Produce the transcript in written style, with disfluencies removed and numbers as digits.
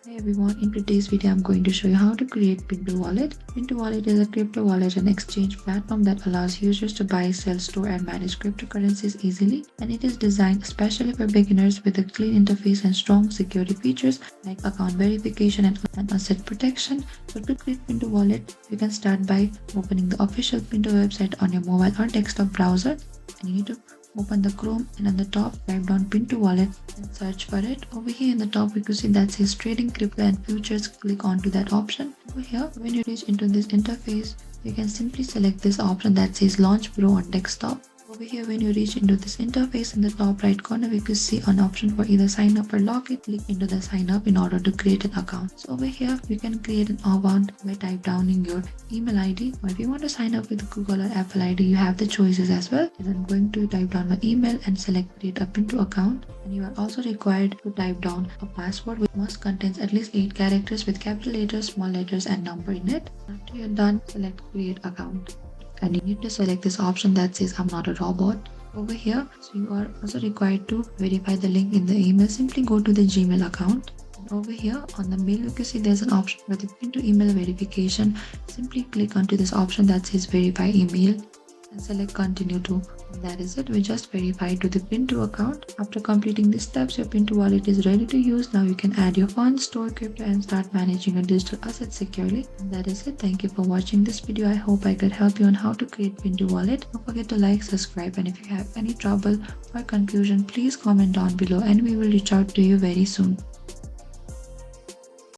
Hi everyone, in today's video I'm going to show you how to create Pintu Wallet. Pintu Wallet is a crypto wallet and exchange platform that allows users to buy, sell, store and manage cryptocurrencies easily, and it is designed especially for beginners with a clean interface and strong security features like account verification and asset protection. So to create Pintu Wallet, you can start by opening the official Pintu website on your mobile or desktop browser, and you need to open the Chrome and on the top type down Pintu Wallet and search for it. Over here in the top you can see that says trading crypto and futures. Click onto that option. Over here when you reach into this interface, you can simply select this option that says Launch Pro on desktop. Over here when you reach into this interface, in the top right corner we can see an option for either sign up or login. Click into the sign up in order to create an account. So over here you can create an account by type downing your email ID, or if you want to sign up with Google or Apple ID, you have the choices as well. And I'm going to type down my email and select create a Pintu account, and you are also required to type down a password which must contains at least 8 characters with capital letters, small letters and number in it. After you're done, select create account, and you need to select this option that says I'm not a robot over here. So you are also required to verify the link in the email. Simply go to the Gmail account, and over here on the mail you can see there's an option for the Pintu email verification. Simply click onto this option that says verify email and select continue to. And that is it, we just verified to the Pintu account. After completing these steps, your Pintu wallet is ready to use. Now you can add your funds, store crypto and start managing your digital assets securely. And that is it. Thank you for watching this video. I hope I could help you on how to create Pintu wallet. Don't forget to like, subscribe, and if you have any trouble or confusion, please comment down below and we will reach out to you very soon.